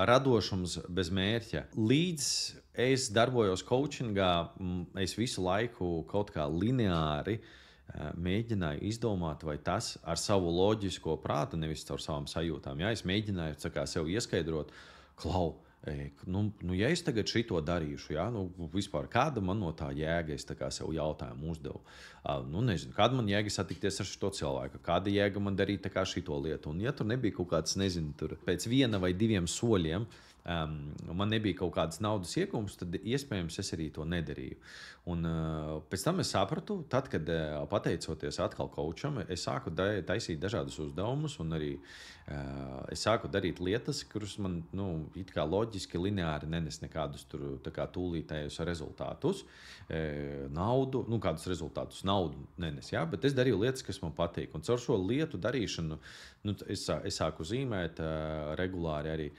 radošums bez mērķa. Līdz es darbojos coachingā, es visu laiku kaut kā lineāri mēģināju izdomāt, vai tas ar savu loģisko prātu, nevis caur savām sajūtām. Ja? Es mēģināju sev ieskaidrot, ja es tagad šito darīšu, ja? Vispār kāda man no tā jēga, es sev jautājumu uzdevu. Nezinu, kāda man jēga satikties ar šo cilvēku, kāda jēga man darīt šito lietu. Un ja tur nebija kaut kāds, nezinu, tur pēc 1 vai 2 soļiem, man nebija kaut kādas naudas iegūmas, tad iespējams es arī to nedarīju. Un pēc tam es sapratu, tad, kad pateicoties atkal coacham, es sāku taisīt dažādus uzdevumus, un arī es sāku darīt lietas, kuras man it kā loģiski, lineāri nenes nekādus tūlītējus rezultātus. Naudu, kādus rezultātus naudu nenes, ja? Bet es darīju lietas, kas man patīk. Un caur šo lietu darīšanu es sāku zīmēt regulāri arī